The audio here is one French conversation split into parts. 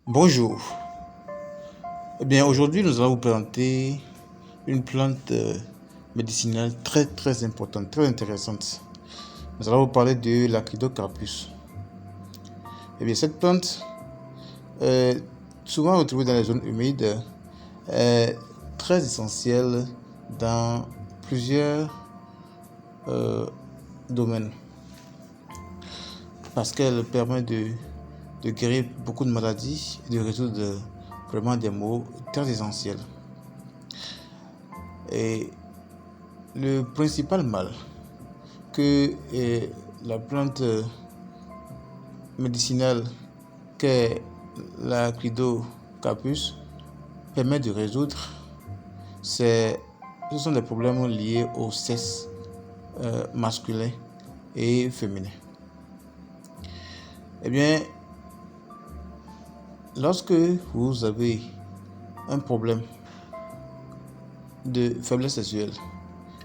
Bonjour. Aujourd'hui, nous allons vous présenter une plante médicinale très importante, très intéressante. Nous allons vous parler de l'Acridocarpus. Cette plante, souvent retrouvée dans les zones humides, est très essentielle dans plusieurs domaines parce qu'elle permet de guérir beaucoup de maladies et de résoudre vraiment des maux très essentiels. Et le principal mal que la plante médicinale qu'est la Cridocarpus permet de résoudre, ce sont des problèmes liés au sexe masculin et féminin. Lorsque vous avez un problème de faiblesse sexuelle,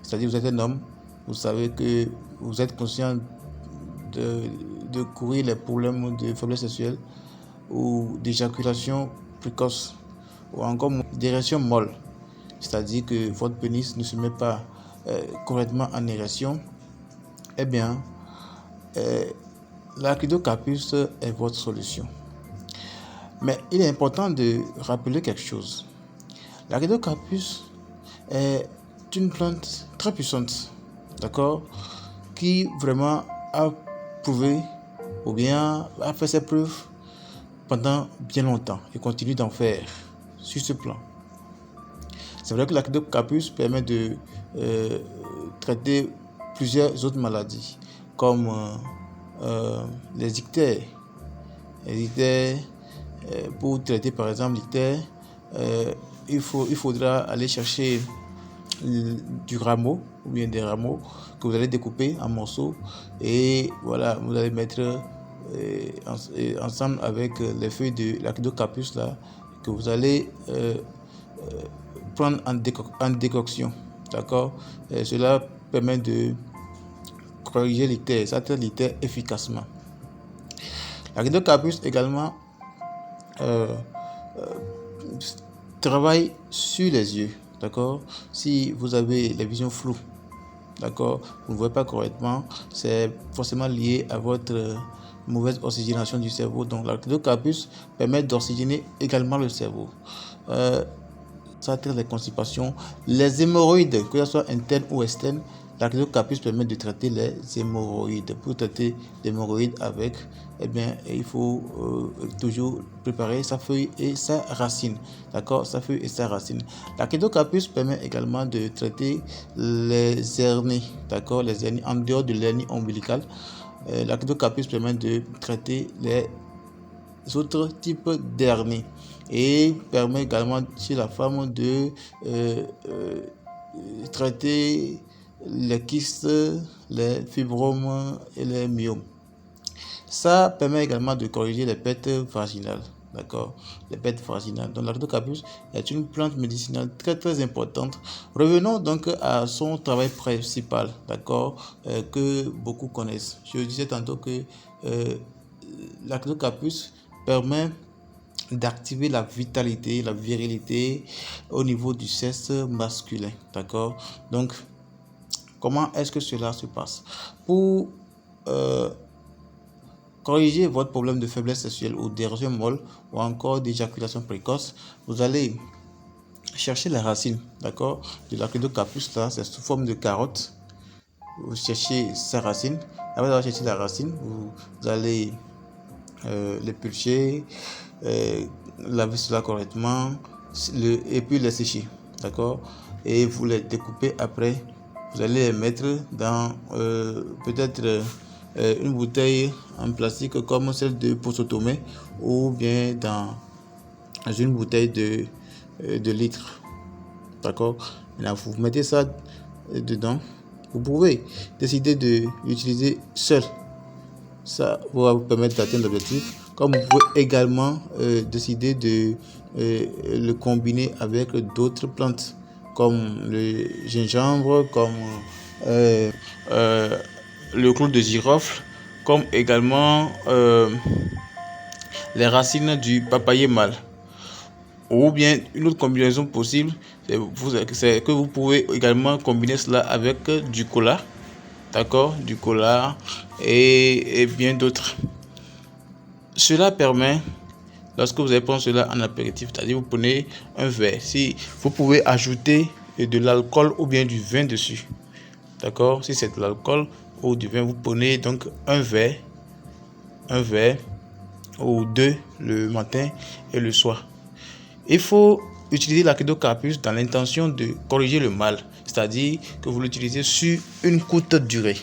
c'est-à-dire vous êtes un homme, vous savez que vous êtes conscient de courir les problèmes de faiblesse sexuelle ou d'éjaculation précoce ou encore d'érection molle, c'est-à-dire que votre pénis ne se met pas correctement en érection, la Cridocarpus est votre solution. Mais il est important de rappeler quelque chose. La Cridocarpus est une plante très puissante, d'accord, qui vraiment a prouvé ou bien a fait ses preuves pendant bien longtemps et continue d'en faire sur ce plan. C'est vrai que la Cridocarpus permet de traiter plusieurs autres maladies comme les ictères. Les ictères, pour traiter par exemple l'ictère, il faudra aller chercher du rameau ou bien des rameaux que vous allez découper en morceaux et voilà, vous allez mettre ensemble avec les feuilles de l'Acridocarpus là que vous allez prendre en décoction, d'accord. Cela permet de corriger l'ictère, ça traite l'ictère efficacement. L'Acridocarpus également travaille sur les yeux, d'accord. Si vous avez les visions floues, d'accord, vous ne voyez pas correctement, c'est forcément lié à votre mauvaise oxygénation du cerveau. Donc l'Acridocarpus permet d'oxygéner également le cerveau. Ça traite les constipations, les hémorroïdes, que ce soit internes ou externes. L'Acridocarpus permet de traiter les hémorroïdes. Pour traiter les hémorroïdes avec, il faut toujours préparer sa feuille et sa racine. D'accord, sa feuille et sa racine. L'Acridocarpus permet également de traiter les hernies. D'accord, les hernies en dehors de l'hernie ombilicale. L'Acridocarpus permet de traiter les autres types d'hernies et permet également chez la femme de traiter les kystes, les fibromes et les myomes. Ça permet également de corriger les pertes vaginales. D'accord, les pertes vaginales. Donc l'Acridocarpus est une plante médicinale très importante. Revenons donc à son travail principal, d'accord, que beaucoup connaissent. Je disais tantôt que l'Acridocarpus permet d'activer la vitalité, la virilité au niveau du sexe masculin, d'accord. Donc, comment est-ce que cela se passe? Pour corriger votre problème de faiblesse sexuelle ou d'érection molle ou encore d'éjaculation précoce, vous allez chercher la racine, d'accord, de l'Acridocarpus là, c'est sous forme de carotte. Vous cherchez sa racine. Après avoir cherché la racine, vous allez l'épulcher, laver cela correctement et puis les sécher, d'accord, et vous les découpez. Après vous allez les mettre dans peut-être une bouteille en plastique comme celle de Posotomé ou bien dans une bouteille de litre, d'accord. Maintenant vous mettez ça dedans. Vous pouvez décider de l'utiliser seul, ça va vous permettre d'atteindre l'objectif. Comme vous pouvez également décider de le combiner avec d'autres plantes comme le gingembre, comme le clou de girofle, comme également les racines du papayer mâle. Ou bien une autre combinaison possible, c'est que vous pouvez également combiner cela avec du cola, d'accord, du cola et bien d'autres. Cela permet, lorsque vous allez prendre cela en apéritif, c'est-à-dire vous prenez un verre, si vous pouvez ajouter de l'alcool ou bien du vin dessus, d'accord. Si c'est de l'alcool ou du vin, vous prenez donc un verre ou deux le matin et le soir. Il faut utiliser l'archidocarpus dans l'intention de corriger le mal, c'est-à-dire que vous l'utilisez sur une courte durée.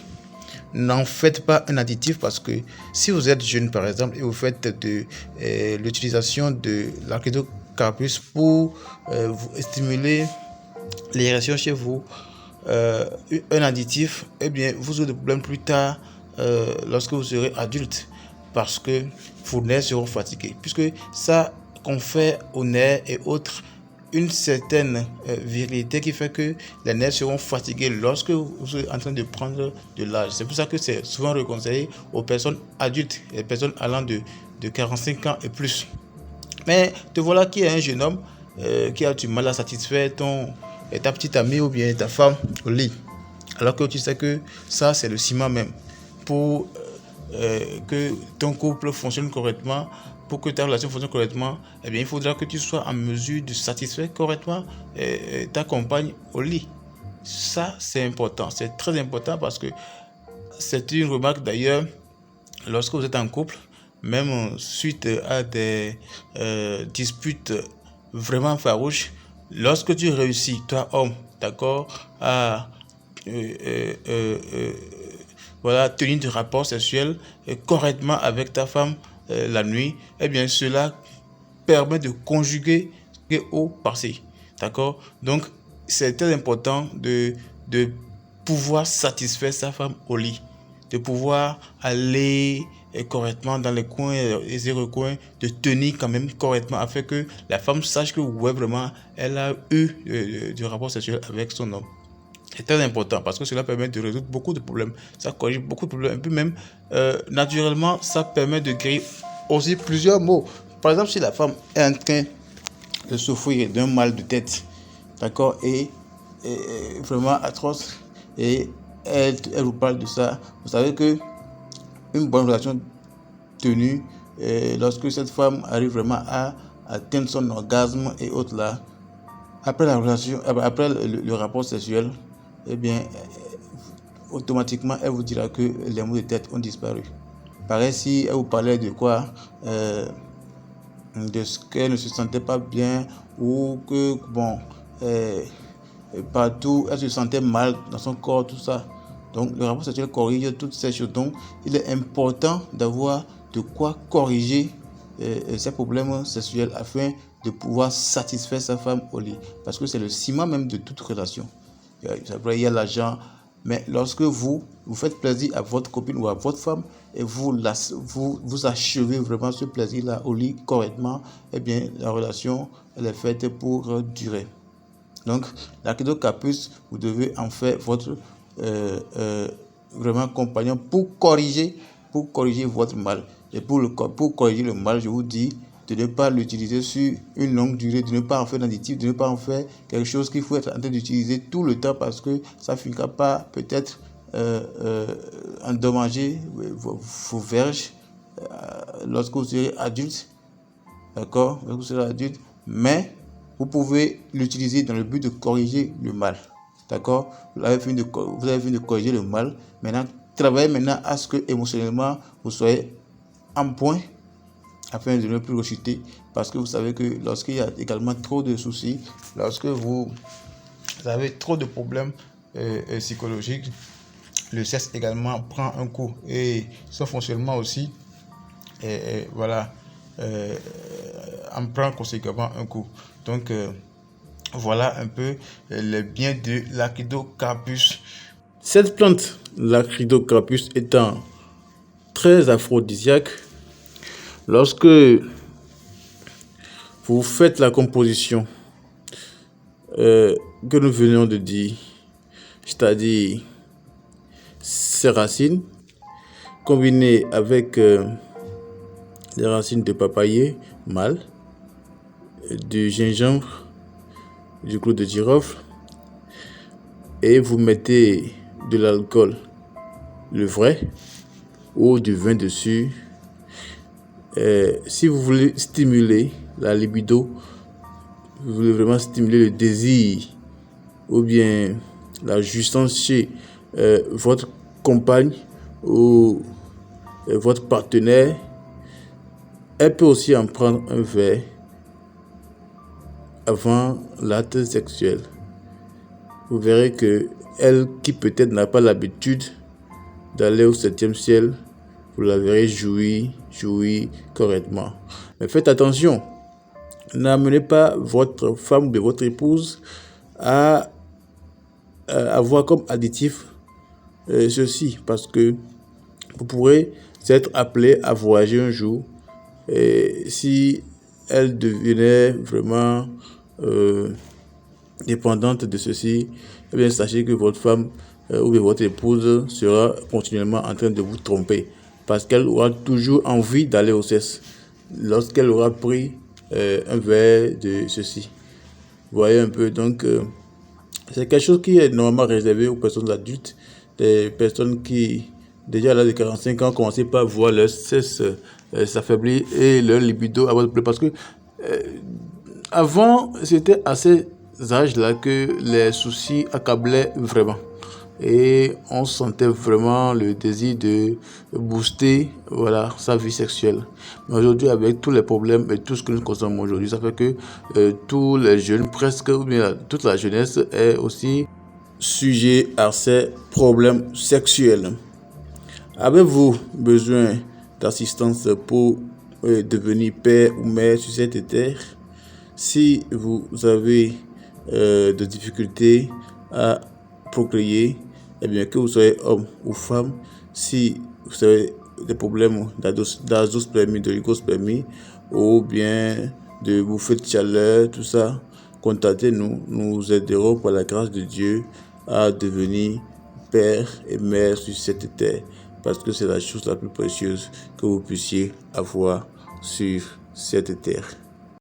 N'en faites pas un additif parce que si vous êtes jeune par exemple et vous faites de l'utilisation de l'archidocarpus pour stimuler l'érection chez vous, un additif, eh bien vous aurez des problèmes plus tard lorsque vous serez adulte parce que vos nerfs seront fatigués, puisque ça confère aux nerfs et autres une certaine virilité qui fait que les nerfs seront fatigués lorsque vous êtes en train de prendre de l'âge. C'est pour ça que c'est souvent reconseillé aux personnes adultes, les personnes allant de 45 ans et plus. Mais te voilà qui est un jeune homme qui a du mal à satisfaire ta petite amie ou bien ta femme au lit. Alors que tu sais que ça, c'est le ciment même. Pour que ton couple fonctionne correctement, pour que ta relation fonctionne correctement, eh bien, il faudra que tu sois en mesure de satisfaire correctement ta compagne au lit. Ça, c'est important. C'est très important parce que c'est une remarque d'ailleurs, lorsque vous êtes en couple, même suite à des disputes vraiment farouches, lorsque tu réussis, toi homme, d'accord, à voilà, tenir du rapport sexuel correctement avec ta femme la nuit, eh bien cela permet de conjuguer au passé, d'accord. Donc c'est très important de pouvoir satisfaire sa femme au lit, de pouvoir aller correctement dans les coins et les recoins, de tenir quand même correctement afin que la femme sache que ouais, vraiment elle a eu du rapport sexuel avec son homme. C'est très important parce que cela permet de résoudre beaucoup de problèmes. Ça corrige beaucoup de problèmes. Et puis même, naturellement, ça permet de guérir aussi plusieurs maux. Par exemple, si la femme est en train de souffrir d'un mal de tête, d'accord, et vraiment atroce, et elle vous parle de ça, vous savez que une bonne relation tenue, lorsque cette femme arrive vraiment à atteindre son orgasme et autres là, après la relation, après le rapport sexuel, eh bien, automatiquement, elle vous dira que les maux de tête ont disparu. Pareil, si elle vous parlait de quoi, de ce qu'elle ne se sentait pas bien ou que, bon, partout, elle se sentait mal dans son corps, tout ça. Donc, le rapport sexuel corrige toutes ces choses. Donc, il est important d'avoir de quoi corriger ces problèmes sexuels afin de pouvoir satisfaire sa femme au lit. Parce que c'est le ciment même de toute relation. Après, il y a l'argent. Mais lorsque vous faites plaisir à votre copine ou à votre femme et vous achevez vraiment ce plaisir-là au lit correctement, eh bien, la relation, elle est faite pour durer. Donc, l'archidocarpus, vous devez en faire votre vraiment compagnon pour corriger votre mal. Et pour corriger le mal, je vous dis de ne pas l'utiliser sur une longue durée, de ne pas en faire d'additif, de ne pas en faire quelque chose qu'il faut être en train d'utiliser tout le temps parce que ça finira pas peut-être endommager vos verges lorsque vous serez adulte, d'accord, lorsque vous serez adulte, mais vous pouvez l'utiliser dans le but de corriger le mal, d'accord. Vous avez fini de corriger le mal. Maintenant, travaillez maintenant à ce que émotionnellement vous soyez en point afin de ne plus rechuter, parce que vous savez que lorsqu'il y a également trop de soucis, lorsque vous avez trop de problèmes psychologiques, le sexe également prend un coup et son fonctionnement aussi, voilà, en prend conséquemment un coup. Donc, voilà un peu les biens de l'archidocarpus. Cette plante, l'archidocarpus, étant très aphrodisiaque, lorsque vous faites la composition que nous venons de dire, c'est-à-dire ces racines combinées avec les racines de papayer, mâle, du gingembre, du clou de girofle, et vous mettez de l'alcool, le vrai, ou du vin dessus. Si vous voulez stimuler la libido, vous voulez vraiment stimuler le désir ou bien la jouissance chez votre compagne ou votre partenaire, elle peut aussi en prendre un verre avant l'acte sexuel. Vous verrez que elle, qui peut-être n'a pas l'habitude d'aller au 7e ciel, vous la verrez jouir correctement. Mais faites attention, n'amenez pas votre femme ou votre épouse à avoir comme additif ceci, parce que vous pourrez être appelé à voyager un jour, et si elle devenait vraiment dépendante de ceci, eh bien sachez que votre femme ou bien votre épouse sera continuellement en train de vous tromper, parce qu'elle aura toujours envie d'aller au sexe lorsqu'elle aura pris un verre de ceci. Vous voyez un peu, donc c'est quelque chose qui est normalement réservé aux personnes adultes, des personnes qui, déjà à l'âge de 45 ans, commencent pas à voir leur sexe s'affaiblir et leur libido avoir plus. Parce que avant, c'était à ces âges-là que les soucis accablaient vraiment. Et on sentait vraiment le désir de booster sa vie sexuelle. Mais aujourd'hui, avec tous les problèmes et tout ce que nous consommons aujourd'hui, ça fait que tous les jeunes, presque, ou bien toute la jeunesse est aussi sujet à ces problèmes sexuels. Avez-vous besoin d'assistance pour devenir père ou mère sur cette terre? Si vous avez des difficultés à procréer, eh bien que vous soyez homme ou femme, si vous avez des problèmes d'azospermie, de lygospermie, ou bien de bouffée de chaleur, tout ça, contactez-nous. Nous aiderons par la grâce de Dieu à devenir père et mère sur cette terre, parce que c'est la chose la plus précieuse que vous puissiez avoir sur cette terre.